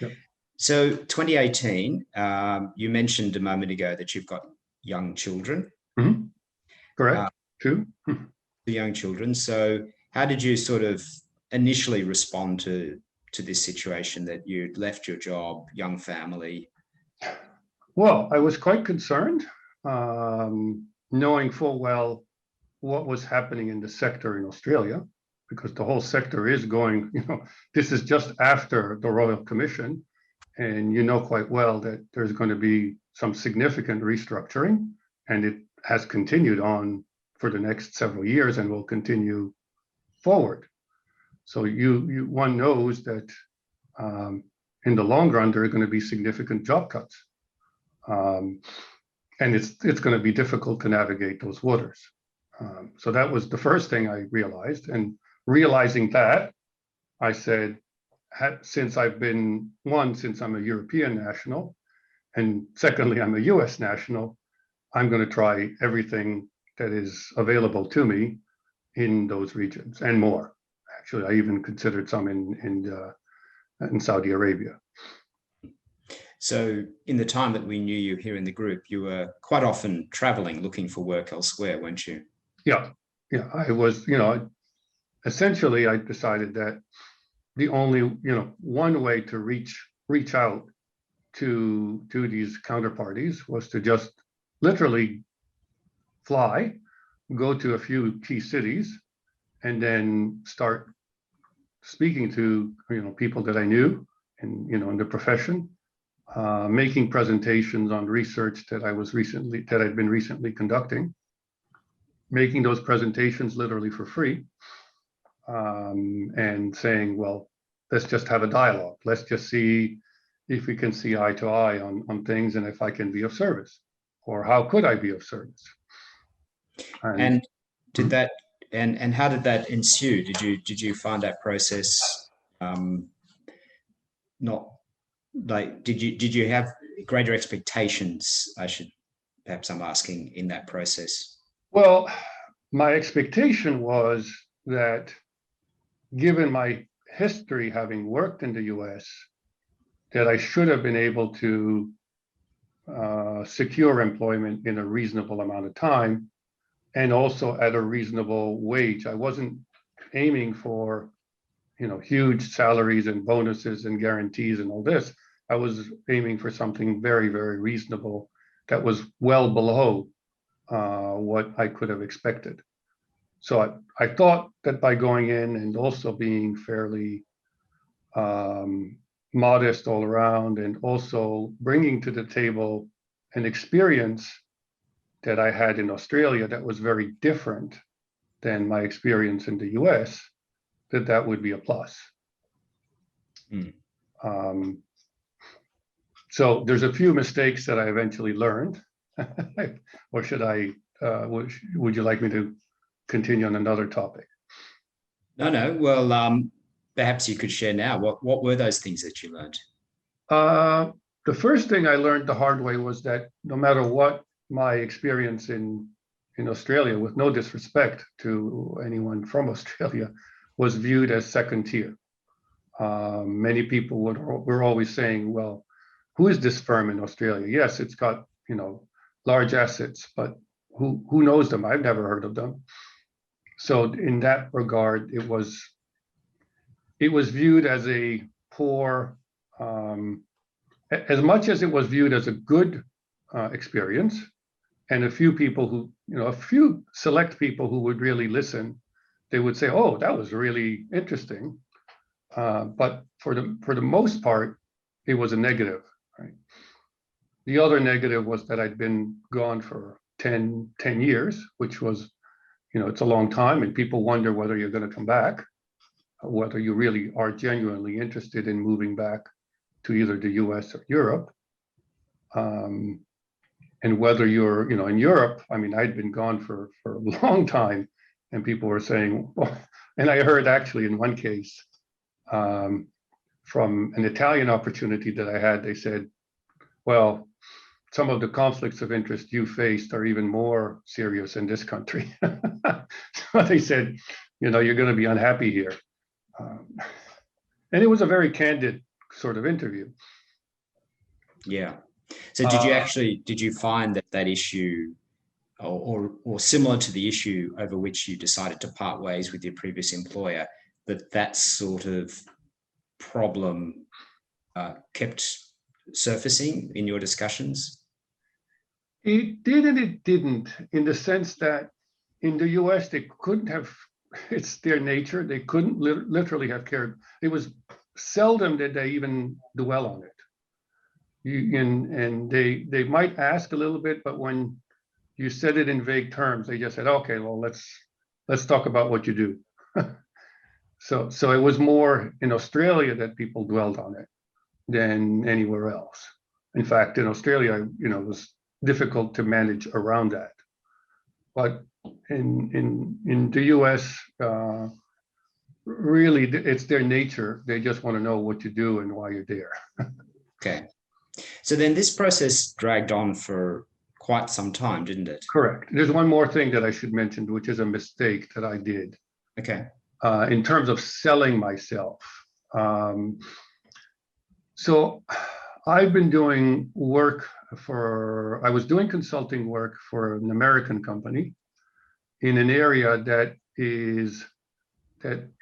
Yep. So 2018, you mentioned a moment ago that you've got young children. Mm-hmm. Correct. True. The young children. So how did you sort of initially respond to this situation that you'd left your job, young family? Well, I was quite concerned, knowing full well what was happening in the sector in Australia, because the whole sector is going, this is just after the Royal Commission, and you know quite well that there's going to be some significant restructuring, and it has continued on for the next several years and will continue forward. So one knows that in the long run, there are going to be significant job cuts. And it's going to be difficult to navigate those waters. So that was the first thing I realized. And realizing that, I said, since I'm a European national, and secondly, I'm a US national, I'm going to try everything that is available to me in those regions and more. Actually, I even considered some in Saudi Arabia. So in the time that we knew you here in the group, you were quite often traveling, looking for work elsewhere, weren't you? Yeah. I was, essentially I decided that the only, one way to reach out to these counterparties was to just literally fly, go to a few key cities, and then start speaking to, people that I knew and, in the profession, making presentations on research that I'd been recently conducting, making those presentations literally for free, and saying, well, let's just have a dialogue. Let's just see if we can see eye to eye on things and if I can be of service, or how could I be of service. And did that, and how did that ensue? Did you find that process not like, did you have greater expectations? I'm asking, in that process. Well, my expectation was that, given my history having worked in the US, that I should have been able to secure employment in a reasonable amount of time, and also at a reasonable wage. I wasn't aiming for, huge salaries and bonuses and guarantees and all this. I was aiming for something very, very reasonable that was well below what I could have expected. So I thought that by going in and also being fairly modest all around, and also bringing to the table an experience that I had in Australia that was very different than my experience in the US, that would be a plus. So there's a few mistakes that I eventually learned. Or would you like me to continue on another topic? No. Well, perhaps you could share now. What were those things that you learned? The first thing I learned the hard way was that no matter what my experience in Australia, with no disrespect to anyone from Australia, was viewed as second tier. Many people were always saying, well, who is this firm in Australia? Yes, it's got, large assets, but who knows them? I've never heard of them. So in that regard, it was viewed as a poor, as much as it was viewed as a good experience, and a few people who, a few select people who would really listen, they would say, oh, that was really interesting. But for the most part, it was a negative, right? The other negative was that I'd been gone for 10 years, which was, it's a long time, and people wonder whether you're going to come back, whether you really are genuinely interested in moving back to either the US or Europe. And whether you're, in Europe, I'd been gone for a long time, and people were saying, well, and I heard actually in one case from an Italian opportunity that I had, they said, well, some of the conflicts of interest you faced are even more serious in this country. So they said, you're going to be unhappy here. And it was a very candid sort of interview. Yeah. So did you find that issue or similar to the issue over which you decided to part ways with your previous employer, that sort of problem kept surfacing in your discussions? It did and it didn't, in the sense that in the US, they couldn't have, it's their nature, they couldn't literally have cared. It was seldom that they even dwell on it. And they might ask a little bit, but when you said it in vague terms, they just said, okay, well, let's talk about what you do. So it was more in Australia that people dwelled on it than anywhere else. In fact, in Australia, it was difficult to manage around that. But in the US, really, it's their nature. They just want to know what you do and why you're there. Okay. So then this process dragged on for quite some time, didn't it? Correct. There's one more thing that I should mention, which is a mistake that I did. Okay. In terms of selling myself. So I've been doing work I was doing consulting work for an American company in an area that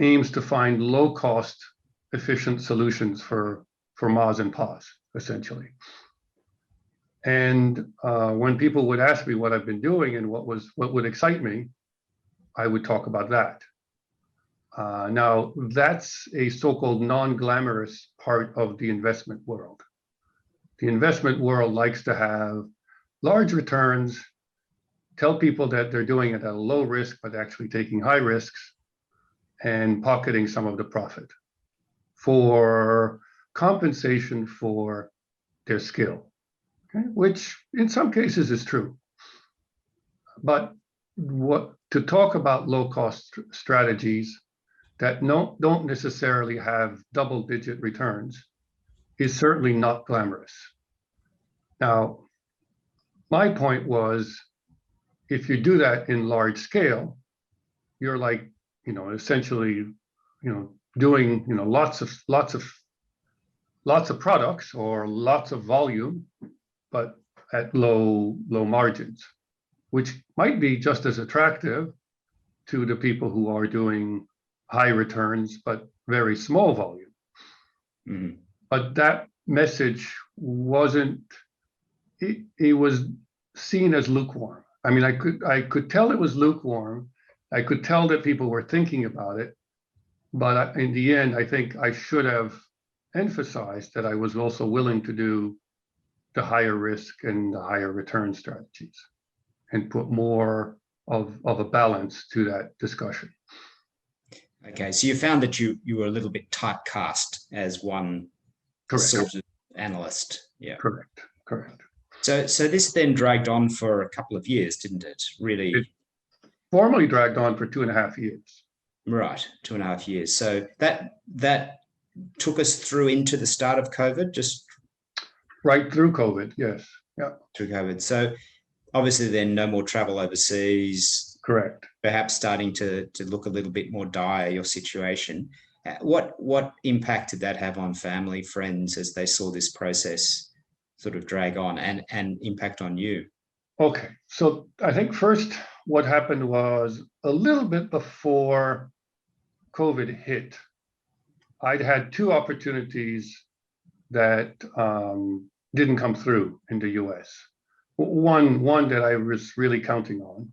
aims to find low cost, efficient solutions for Moz and Paz, essentially. And when people would ask me what I've been doing and what would excite me, I would talk about that. Now, that's a so-called non-glamorous part of the investment world. The investment world likes to have large returns, tell people that they're doing it at a low risk, but actually taking high risks and pocketing some of the profit for compensation for their skill, okay? Which in some cases is true. But to talk about low-cost strategies that don't necessarily have double-digit returns is certainly not glamorous. Now, my point was, if you do that in large scale, you're like, essentially, doing, lots of products or lots of volume, but at low margins, which might be just as attractive to the people who are doing high returns, but very small volume. Mm-hmm. But that message wasn't, it was seen as lukewarm. I mean, I could tell it was lukewarm. I could tell that people were thinking about it, but in the end, I think I should have emphasized that I was also willing to do the higher risk and the higher return strategies and put more of a balance to that discussion. Okay, so you found that you were a little bit typecast as one Correct. sort of analyst. Yeah. Correct. So this then dragged on for a couple of years, didn't it? Really? It formally dragged on for 2.5 years. Right, 2.5 years. So that took us through into the start of COVID, just right through COVID. Yes. Yeah. Through COVID. So obviously then no more travel overseas. Correct. Perhaps starting to look a little bit more dire, your situation. What impact did that have on family, friends, as they saw this process sort of drag on and impact on you? Okay, so I think first what happened was a little bit before COVID hit, I'd had 2 opportunities that didn't come through in the US. One that I was really counting on,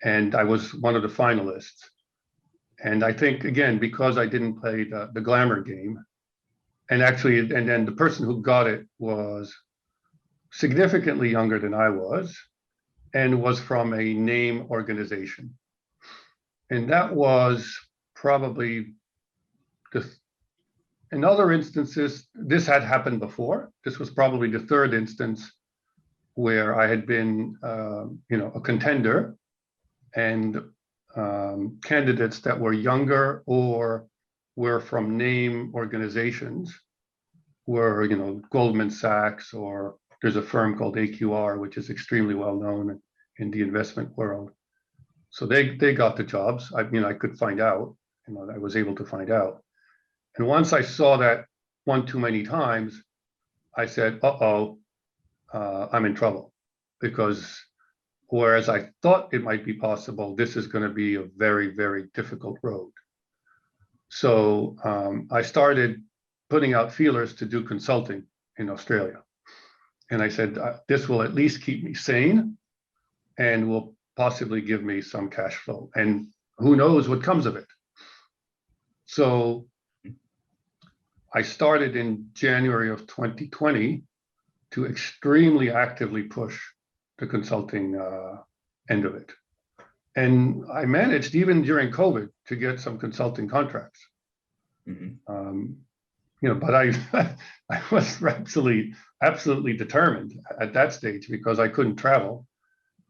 and I was one of the finalists. And I think, again, because I didn't play the glamour game, and then the person who got it was significantly younger than I was and was from a name organization. And that was probably in other instances, this had happened before. This was probably the 3rd instance where I had been, a contender, and candidates that were younger or were from name organizations were, Goldman Sachs, or there's a firm called AQR, which is extremely well known in the investment world. So they got the jobs. I could find out, I was able to find out. And once I saw that one too many times, I said, I'm in trouble, because whereas I thought it might be possible, this is going to be a very, very difficult road. So I started putting out feelers to do consulting in Australia. And I said, this will at least keep me sane and will possibly give me some cash flow. And who knows what comes of it. So I started in January of 2020 to extremely actively push the consulting end of it. And I managed, even during COVID, to get some consulting contracts. But I was absolutely determined at that stage, because I couldn't travel,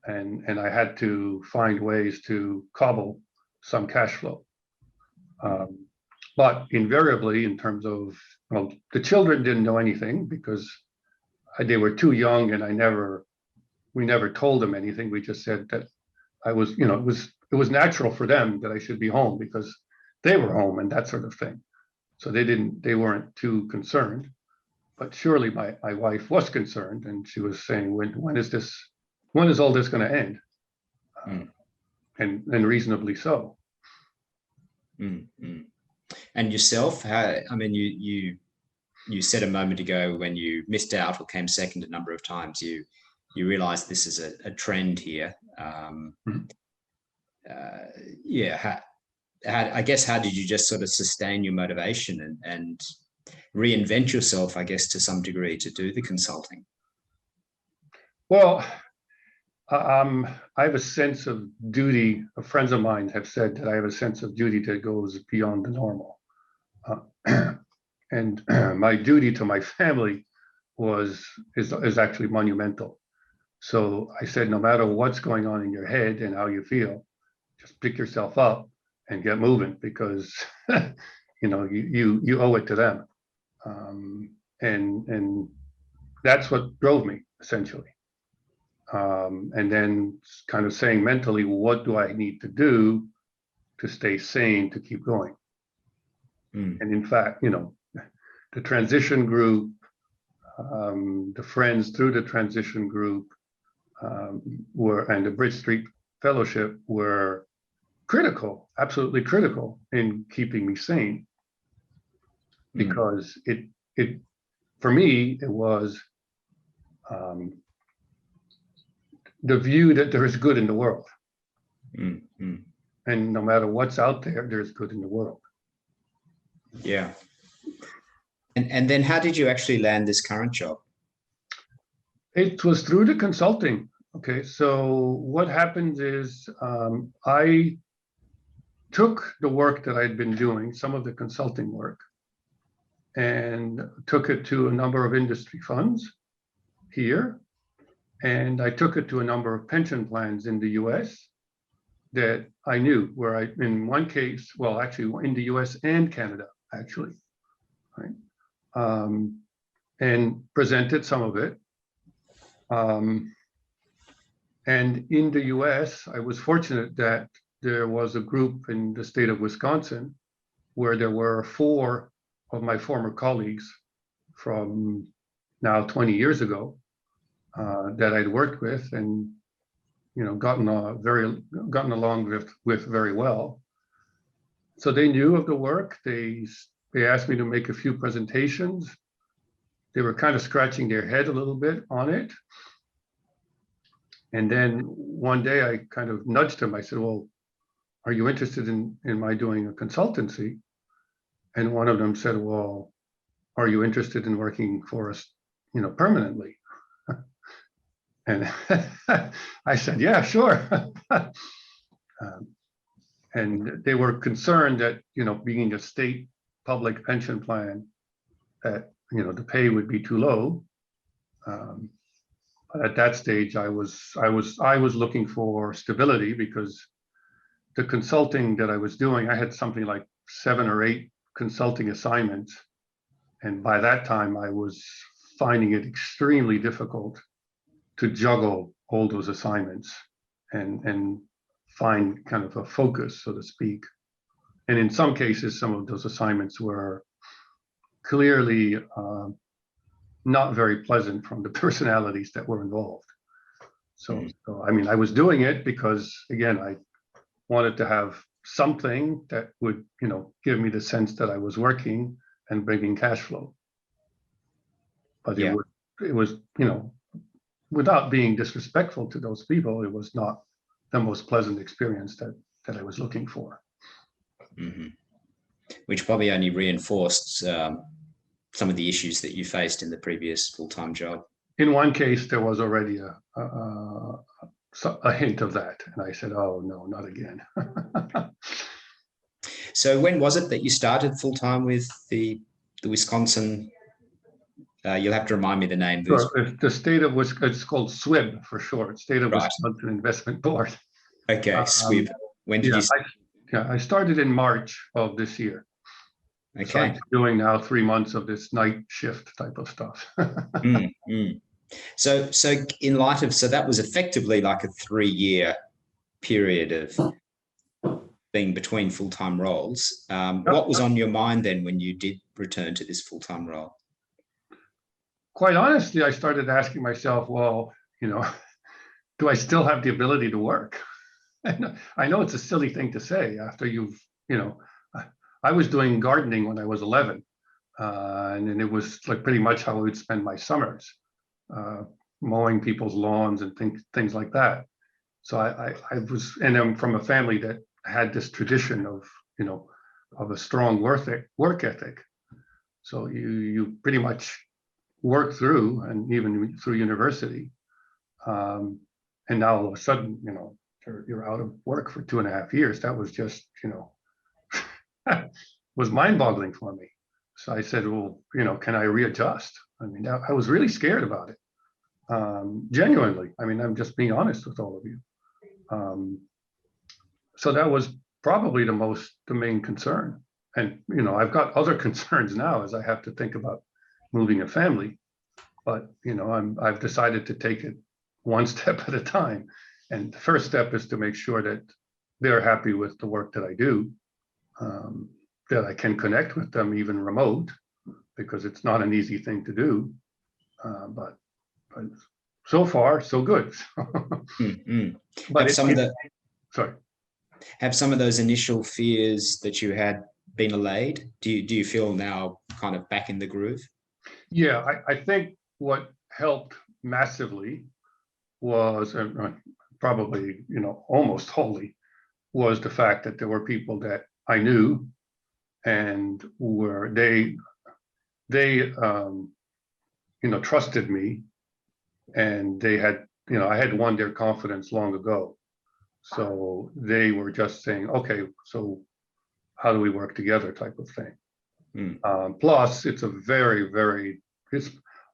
and I had to find ways to cobble some cash flow. But invariably, in terms of, well, the children didn't know anything because they were too young, and we never told them anything. We just said that I was, it was natural for them that I should be home because they were home and that sort of thing. So they weren't too concerned. But surely my wife was concerned, and she was saying, when is all this going to end? And reasonably so. And yourself, you said a moment ago, when you missed out or came second a number of times, you realized this is a trend here. I guess, how did you just sort of sustain your motivation and reinvent yourself, I guess, to some degree, to do the consulting? Well, I have a sense of duty. Friends of mine have said that I have a sense of duty that goes beyond the normal. And my duty to my family is actually monumental. So I said, no matter what's going on in your head and how you feel, just pick yourself up and get moving, because you owe it to them. And that's what drove me, essentially. And then kind of saying mentally, what do I need to do to stay sane, to keep going? And in fact, the transition group, the friends through the transition group and the Bridge Street Fellowship were critical, absolutely critical, in keeping me sane. Because it for me, it was the view that there is good in the world. And no matter what's out there, there's good in the world. Yeah. And then how did you actually land this current job? It was through the consulting. Okay, so what happens is I took the work that I'd been doing, some of the consulting work, and took it to a number of industry funds here. And I took it to a number of pension plans in the US that I knew, where in one case, well, actually in the US and Canada, actually, right? And presented some of it. And in the US, I was fortunate that there was a group in the state of Wisconsin where there were 4 of my former colleagues from now 20 years ago that I'd worked with and gotten along with very well. So they knew of the work. They asked me to make a few presentations. They were kind of scratching their head a little bit on it. And then one day I kind of nudged them. I said, well, are you interested in my doing a consultancy? And one of them said, well, are you interested in working for us, permanently? And I said, yeah, sure. And they were concerned that, being a state public pension plan, that, the pay would be too low. But at that stage, I was looking for stability, because the consulting that I was doing, I had something like 7 or 8 consulting assignments. And by that time, I was finding it extremely difficult to juggle all those assignments and find kind of a focus, so to speak. And in some cases, some of those assignments were clearly not very pleasant from the personalities that were involved. So I mean, I was doing it because, again, I wanted to have something that would, give me the sense that I was working and bringing cash flow. But Yeah. it was, without being disrespectful to those people, it was not the most pleasant experience that I was looking for. Mm-hmm. Which probably only reinforced some of the issues that you faced in the previous full-time job. In one case, there was already a hint of that, and I said, "Oh no, not again." So when was it that you started full-time with the Wisconsin? You'll have to remind me the name. Sure. The state of Wisconsin, it's called SWIB for short, State of Right. Wisconsin Investment Board. Okay, SWIB. When did you? I started in March of this year. Okay. So I'm doing now 3 months of this night shift type of stuff. So in light of, so that was effectively like a 3-year period of being between full-time roles. What was on your mind then when you did return to this full-time role? Quite honestly, I started asking myself, well, do I still have the ability to work? I know it's a silly thing to say after I was doing gardening when I was 11. And then it was like pretty much how I would spend my summers, mowing people's lawns and things like that. So I was, and I'm from a family that had this tradition of, of a strong work ethic. So you pretty much work through, and even through university. And now all of a sudden, you're out of work for 2.5 years. That was just, was mind-boggling for me. So I said, well, can I readjust? I mean, I was really scared about it. Genuinely. I mean, I'm just being honest with all of you. So that was probably the main concern. And, I've got other concerns now as I have to think about moving a family. But, I've decided to take it one step at a time. And the first step is to make sure that they're happy with the work that I do, that I can connect with them even remote, because it's not an easy thing to do. But so far, so good. But have some of those initial fears that you had been allayed? Do you feel now kind of back in the groove? Yeah, I think what helped massively was, probably, almost wholly, was the fact that there were people that I knew, and they trusted me, and they had, I had won their confidence long ago. So they were just saying, okay, so how do we work together type of thing. Plus, it's a very, very,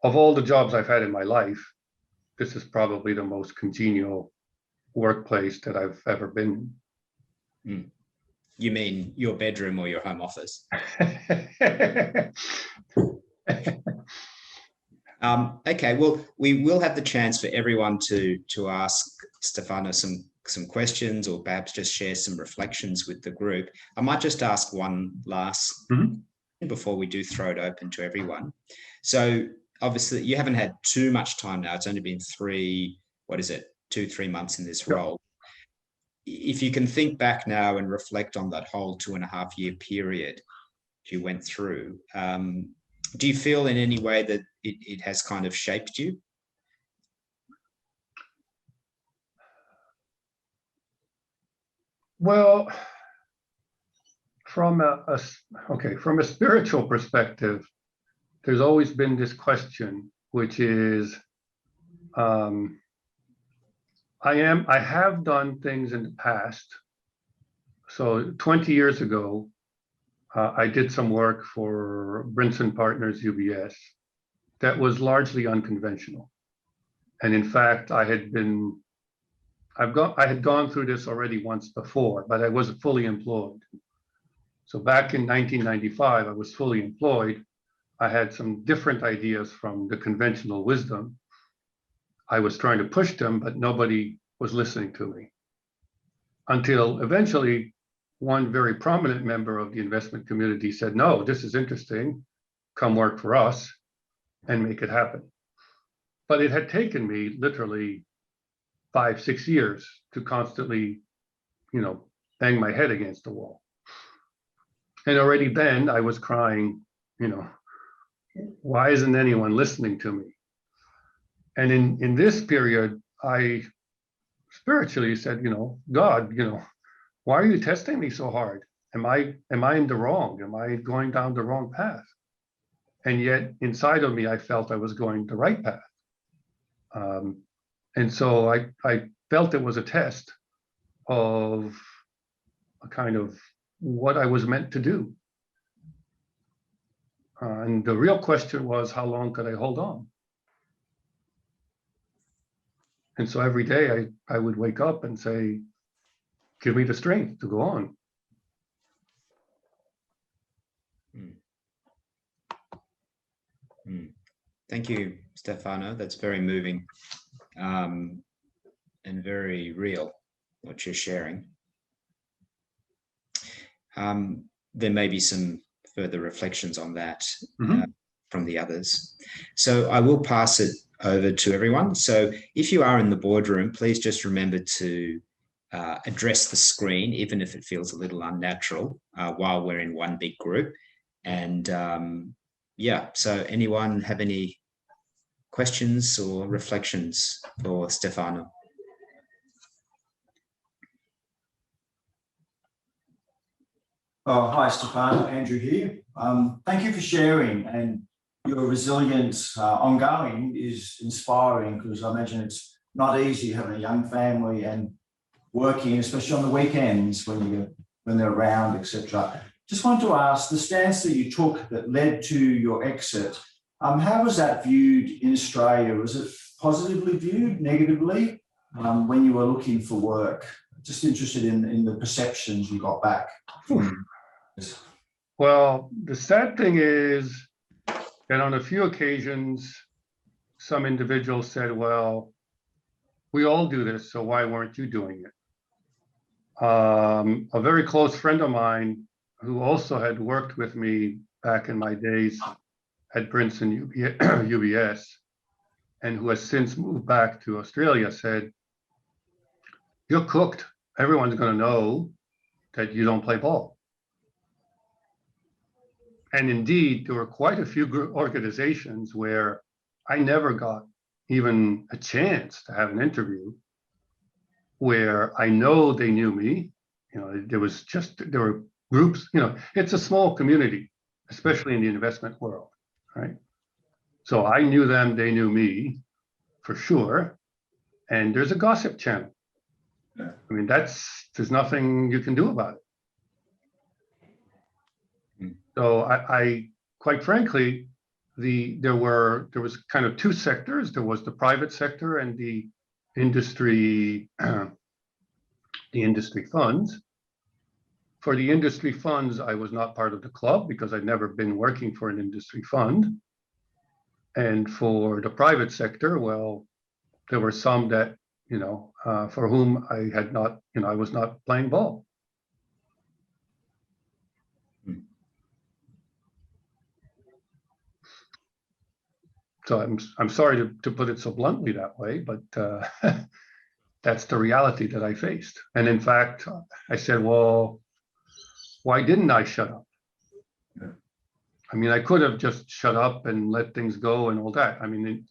of all the jobs I've had in my life, this is probably the most congenial workplace that I've ever been in. You mean your bedroom or your home office? Okay, well, we will have the chance for everyone to ask Stefano some questions, or perhaps just share some reflections with the group. I might just ask one last before we do throw it open to everyone. So obviously you haven't had too much time now. It's only been 2-3 months in this role. If you can think back now and reflect on that whole 2.5-year period you went through, do you feel in any way that it has kind of shaped you? Well, from a spiritual perspective, there's always been this question, which is, I have done things in the past. So 20 years ago, I did some work for Brinson Partners UBS that was largely unconventional. And in fact, I had gone through this already once before, but I wasn't fully employed. So back in 1995, I was fully employed. I had some different ideas from the conventional wisdom. I was trying to push them, but nobody was listening to me. Until eventually, one very prominent member of the investment community said, no, this is interesting. come work for us and make it happen. But it had taken me literally 5-6 years to constantly, bang my head against the wall. And already then I was crying, why isn't anyone listening to me? And in this period, I spiritually said, God, why are you testing me so hard? Am I in the wrong? Am I going down the wrong path? And yet inside of me, I felt I was going the right path. And so I felt it was a test of a kind of what I was meant to do. And the real question was, how long could I hold on? And so every day I would wake up and say, give me the strength to go on. Thank you, Stefano. That's very moving and very real, what you're sharing. There may be some further reflections on that from the others. So I will pass it over to everyone. So if you are in the boardroom, please just remember to address the screen, even if it feels a little unnatural, while we're in one big group. And yeah, so anyone have any questions or reflections for Stefano? Oh, hi, Stefano. Andrew here. Thank you for sharing, and your resilience ongoing is inspiring, because I imagine it's not easy having a young family and working, especially on the weekends when they're around, etc. Just wanted to ask, the stance that you took that led to your exit, how was that viewed in Australia? Was it positively viewed, negatively, when you were looking for work? Just interested in the perceptions you got back from this. Well, the sad thing is that on a few occasions, some individuals said, well, we all do this, so why weren't you doing it? A very close friend of mine who also had worked with me back in my days at Princeton UBS, and who has since moved back to Australia, said, you're cooked. Everyone's going to know that you don't play ball. And indeed, there were quite a few organizations where I never got even a chance to have an interview, where I know they knew me. There were groups, it's a small community, especially in the investment world, right? So I knew them, they knew me for sure. And there's a gossip channel. I mean, there's nothing you can do about it. So I quite frankly, there was kind of two sectors. There was the private sector and the industry funds. For the industry funds, I was not part of the club because I'd never been working for an industry fund. And for the private sector, well, there were some that, for whom I had not, I was not playing ball. So I'm sorry to put it so bluntly that way, but that's the reality that I faced. And in fact, I said, well, why didn't I shut up? I mean, I could have just shut up and let things go and all that. I mean,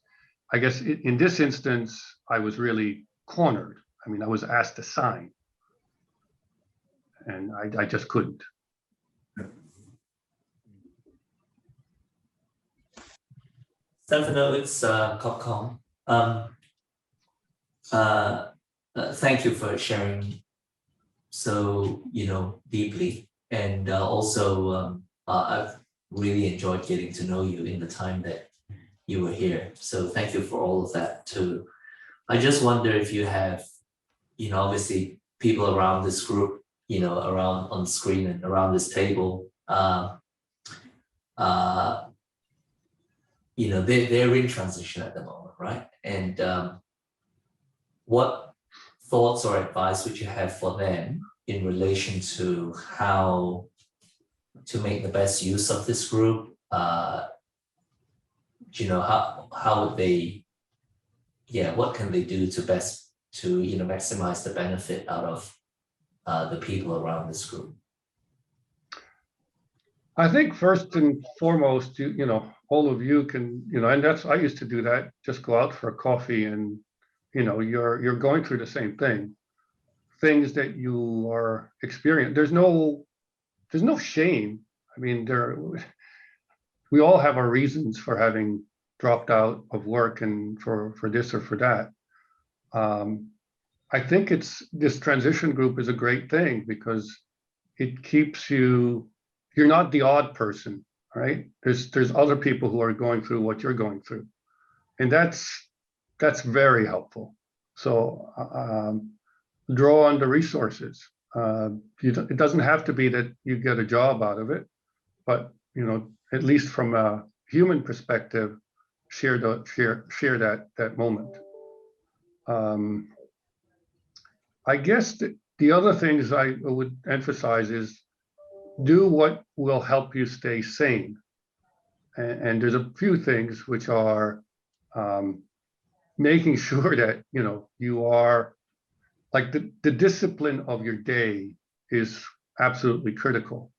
I guess in this instance, I was really cornered. I mean, I was asked to sign, and I just couldn't. Stefano, it's Copcom. Thank you for sharing so deeply, and also I've really enjoyed getting to know you in the time that you were here. So thank you for all of that too. I just wonder if you have, obviously people around this group, around on screen and around this table, they're in transition at the moment, right? And what thoughts or advice would you have for them in relation to how to make the best use of this group, how would they, what can they do to best to maximize the benefit out of the people around this group? I think first and foremost, all of you can, and I used to do that, just go out for a coffee and, you're going through the same things that you are experiencing. There's no shame. I mean, we all have our reasons for having dropped out of work and for this or for that. I think this transition group is a great thing because it keeps you're not the odd person, right? There's other people who are going through what you're going through. And that's very helpful. So draw on the resources. It doesn't have to be that you get a job out of it, but at least from a human perspective, share that moment. I guess the other things I would emphasize is do what will help you stay sane. And there's a few things which are making sure that you are like the discipline of your day is absolutely critical.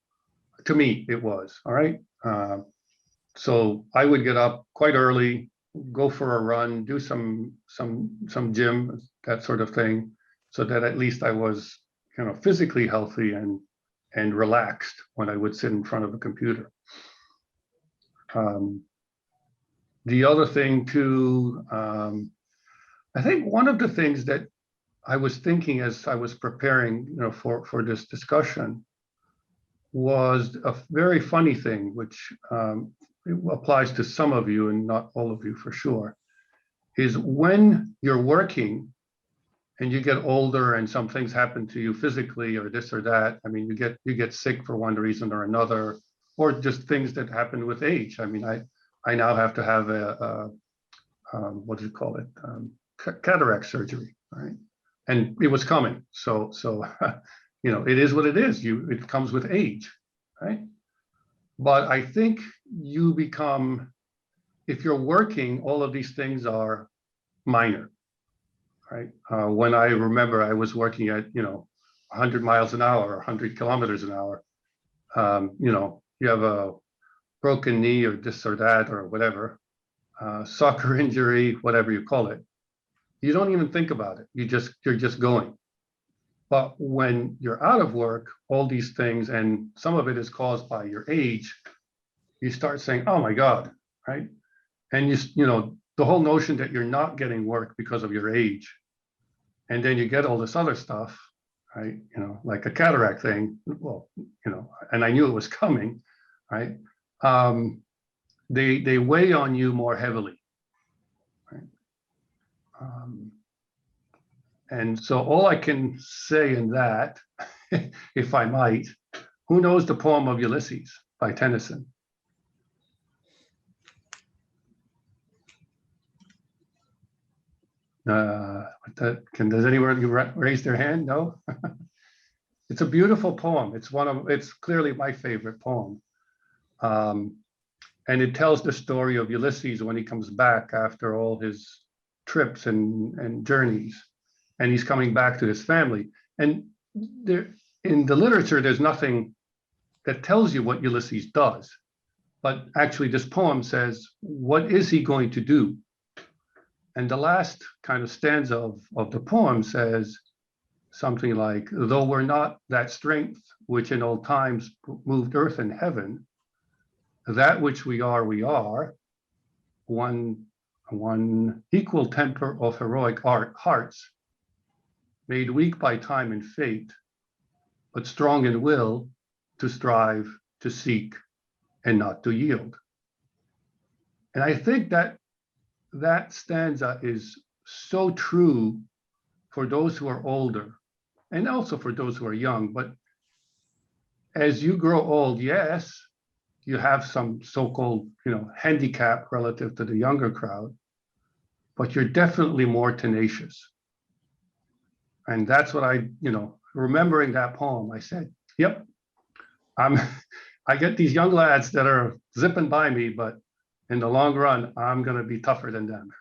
To me, it was. All right. So I would get up quite early, go for a run, do some gym, that sort of thing, so that at least I was physically healthy and relaxed when I would sit in front of a computer. The other thing too, I think one of the things that I was thinking as I was preparing, for this discussion was a very funny thing, which applies to some of you and not all of you for sure, is when you're working and you get older and some things happen to you physically or this or that. I mean, you get sick for one reason or another, or just things that happen with age. I mean, I now have to have a what do you call it? Cataract surgery, right? And it was coming. So it is what it is. It comes with age, right? But I think you become, if you're working, all of these things are minor, right? When I remember I was working at 100 miles an hour, 100 kilometers an hour, you have a broken knee or this or that or whatever, soccer injury, whatever you call it, you don't even think about it. You're just going. But when you're out of work, all these things, and some of it is caused by your age, you start saying, oh my God, right? And the whole notion that you're not getting work because of your age, and then you get all this other stuff, right? Like a cataract thing, well, and I knew it was coming, right? They weigh on you more heavily, right? And so all I can say in that, if I might, who knows the poem of Ulysses by Tennyson? Does anyone raise their hand? No. It's a beautiful poem. It's clearly my favorite poem. And it tells the story of Ulysses when he comes back after all his trips and journeys, and he's coming back to his family. And in the literature, there's nothing that tells you what Ulysses does. But actually, this poem says, what is he going to do? And the last kind of stanza of the poem says something like, though we're not that strength which in old times moved earth and heaven, that which we are, one equal temper of heroic hearts, made weak by time and fate, but strong in will to strive, to seek, and not to yield. And I think that stanza is so true for those who are older and also for those who are young. But as you grow old, yes, you have some so-called, handicap relative to the younger crowd, but you're definitely more tenacious. And that's what remembering that poem, I said, yep, I get these young lads that are zipping by me, but in the long run, I'm going to be tougher than them.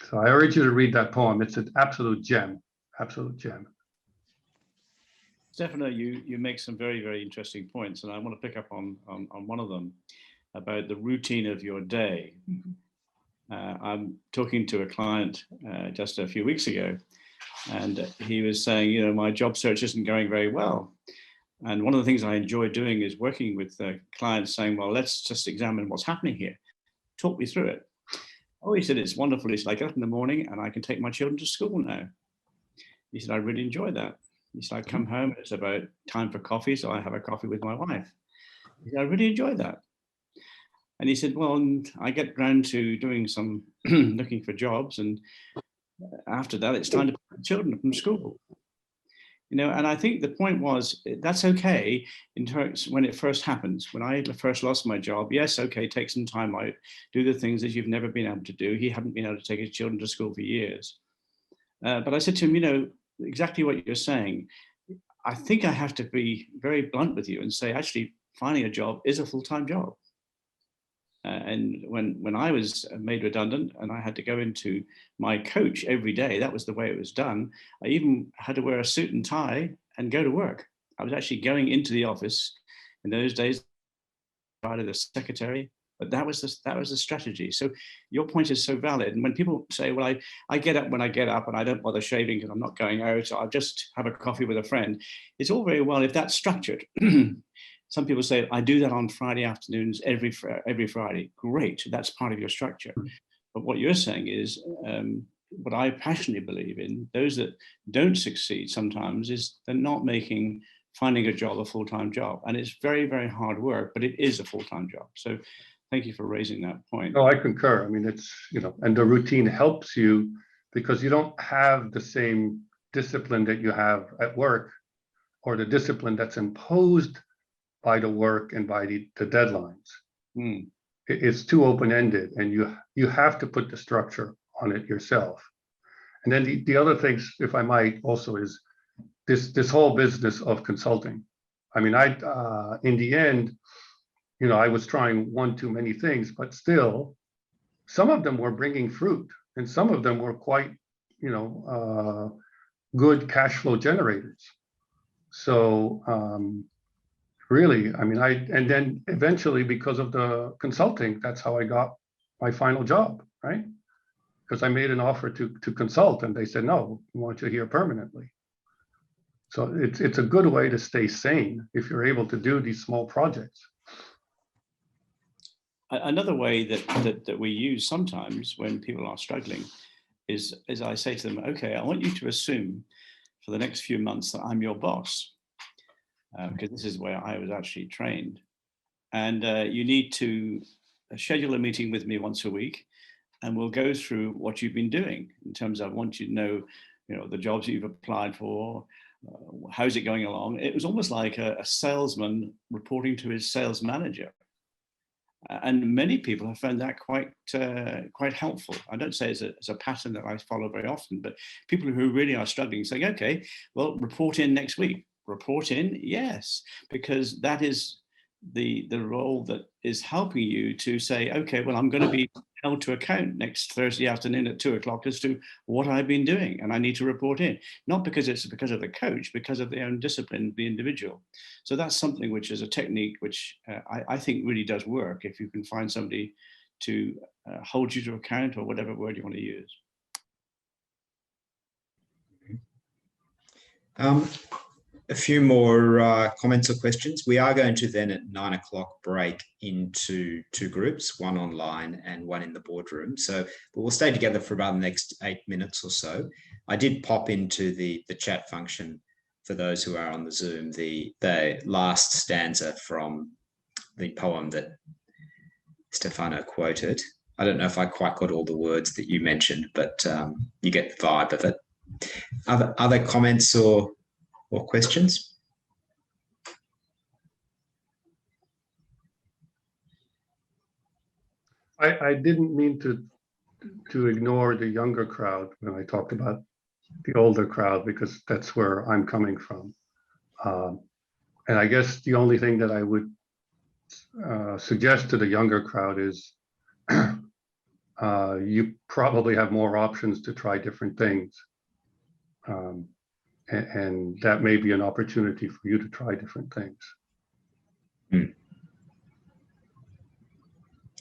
So I urge you to read that poem. It's an absolute gem, absolute gem. Stefano, you make some very, very interesting points, and I want to pick up on one of them about the routine of your day. I'm talking to a client just a few weeks ago, and he was saying, you know, my job search isn't going very well. And one of the things I enjoy doing is working with clients saying, well, let's just examine what's happening here. Talk me through it. Oh, he said, it's wonderful. He said, I get up in the morning and I can take my children to school now. He said, I really enjoy that. He said, I come home, it's about time for coffee, so I have a coffee with my wife. He said, I really enjoy that. And he said, well, I get round to doing some looking for jobs, and after that, it's time to pick the children from school. You know, and I think the point was, that's okay in terms when it first happens. When I first lost my job, yes, okay, take some time out, do the things that you've never been able to do. He hadn't been able to take his children to school for years. But I said to him, you know, exactly what you're saying. I think I have to be very blunt with you and say, actually, finding a job is a full-time job. And when I was made redundant and I had to go into my coach every day, that was the way it was done. I even had to wear a suit and tie and go to work. I was actually going into the office in those days, by the secretary, but that was the strategy. So your point is so valid. And when people say, well, I get up when I get up and I don't bother shaving because I'm not going out, so I'll just have a coffee with a friend. It's all very well if that's structured. Some people say, I do that on Friday afternoons every Friday. Great, that's part of your structure. But what you're saying is, what I passionately believe in, those that don't succeed sometimes is they're not making finding a job a full-time job. And it's very, very hard work, but it is a full-time job. So thank you for raising that point. No, I concur. I mean, it's, you know, and the routine helps you because you don't have the same discipline that you have at work or the discipline that's imposed by the work and by the deadlines. It's too open-ended, and you have to put the structure on it yourself. And then the other things, if I might, also is this whole business of consulting. I mean, in the end, you know, I was trying one too many things, but still, some of them were bringing fruit, and some of them were quite, you know, good cash flow generators. So really, I mean, and then eventually, because of the consulting, that's how I got my final job, right? Because I made an offer to consult, and they said, no, we want you here permanently. So it's a good way to stay sane if you're able to do these small projects. Another way that we use sometimes when people are struggling is I say to them, okay, I want you to assume for the next few months that I'm your boss. Because this is where I was actually trained. And you need to schedule a meeting with me once a week, and we'll go through what you've been doing in terms of I want you to know, you know, the jobs that you've applied for, how's it going along. It was almost like a salesman reporting to his sales manager. And many people have found that quite helpful. I don't say it's a pattern that I follow very often, but people who really are struggling saying, okay, well, report in next week. Report in, yes, because that is the role that is helping you to say, okay, well, I'm going to be held to account next Thursday afternoon at 2:00 as to what I've been doing, and I need to report in, not because it's because of the coach, because of their own discipline, the individual. So that's something which is a technique which I think really does work if you can find somebody to hold you to account, or whatever word you want to use. A few more comments or questions. We are going to then at 9:00 break into two groups, one online and one in the boardroom. So but we'll stay together for about the next 8 minutes or so. I did pop into the chat function for those who are on the Zoom, the last stanza from the poem that Stefano quoted. I don't know if I quite got all the words that you mentioned, but you get the vibe of it. Other comments or questions? I didn't mean to ignore the younger crowd when I talked about the older crowd, because that's where I'm coming from. And I guess the only thing that I would suggest to the younger crowd is you probably have more options to try different things. And that may be an opportunity for you to try different things.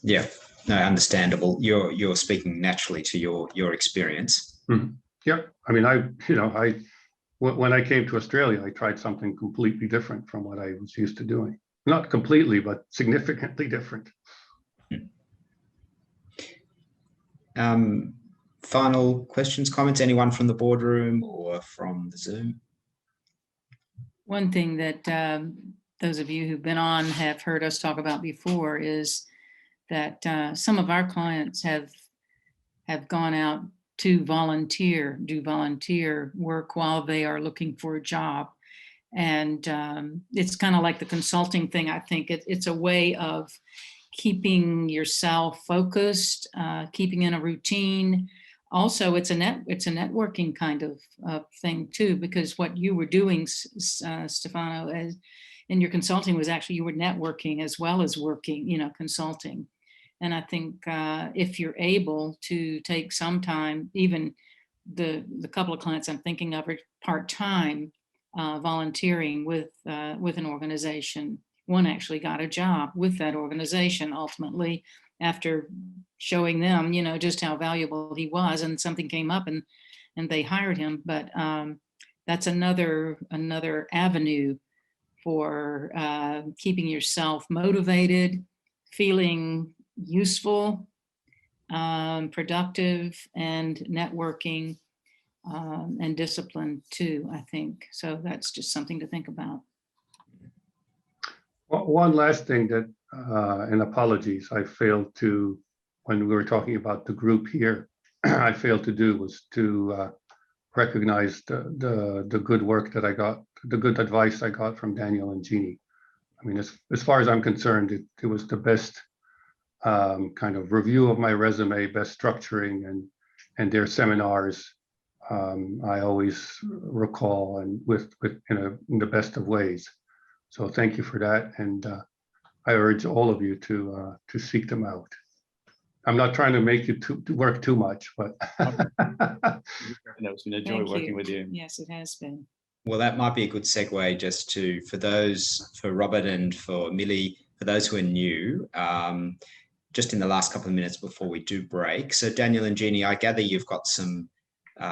Yeah, no, understandable. You're speaking naturally to your experience. Yeah, I mean, when I came to Australia, I tried something completely different from what I was used to doing. Not completely, but significantly different. Final questions, comments, anyone from the boardroom or from the Zoom? One thing that those of you who've been on have heard us talk about before is that some of our clients have gone out to do volunteer work while they are looking for a job. And it's kind of like the consulting thing. I think it's a way of keeping yourself focused, keeping in a routine. Also, it's a networking kind of thing too, because what you were doing, Stefano, in your consulting was actually you were networking as well as working, consulting. And I think if you're able to take some time, even the couple of clients I'm thinking of are part-time volunteering with an organization. One actually got a job with that organization ultimately after showing them, just how valuable he was, and something came up and they hired him. But that's another avenue for keeping yourself motivated, feeling useful, productive, and networking and discipline too, I think. So that's just something to think about. Well, one last thing that, and apologies, I failed to, when we were talking about the group here, I failed to do was to recognize the good work that I got, the good advice I got from Daniel and Jeannie. I mean, as far as I'm concerned, it was the best kind of review of my resume, best structuring, and their seminars. I always recall, and in the best of ways. So thank you for that, and I urge all of you to seek them out. I'm not trying to make you to work too much, but It's been a joy Thank working you. with you. Yes, it has been. Well, that might be a good segue just for Robert and for Millie, for those who are new, just in the last couple of minutes before we do break. So Daniel and Jeannie, I gather you've got some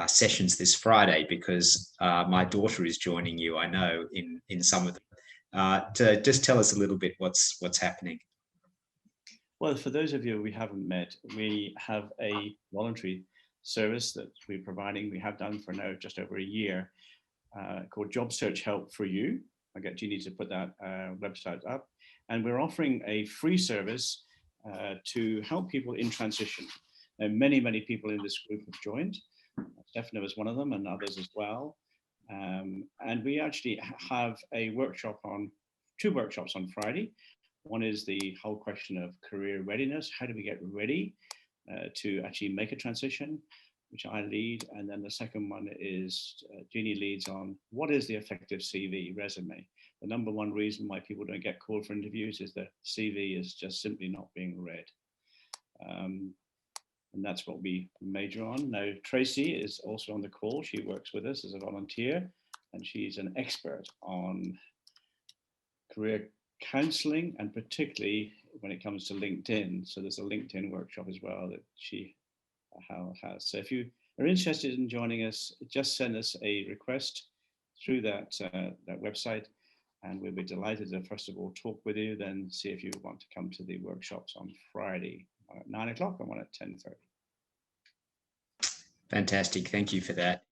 sessions this Friday because my daughter is joining you, I know, in some of them. To just tell us a little bit what's happening. Well, for those of you we haven't met, we have a voluntary service that we're providing. We have done for now just over a year, called Job Search Help for You. I'll get Jeannie to put that website up. And we're offering a free service to help people in transition. Now, many people in this group have joined. Stefano was one of them, and others as well. And we actually have two workshops on Friday. One is the whole question of career readiness. How do we get ready to actually make a transition, which I lead. And then the second one is Jeannie leads on what is the effective CV resume. The number one reason why people don't get called for interviews is the CV is just simply not being read. And that's what we major on. Now, Tracy is also on the call. She works with us as a volunteer, and she's an expert on career counseling, and particularly when it comes to LinkedIn. So there's a LinkedIn workshop as well that she has. So if you are interested in joining us, just send us a request through that website, and we'll be delighted to first of all talk with you, then see if you want to come to the workshops on Friday, one at 9 o'clock and one at 10:30. Fantastic. Thank you for that.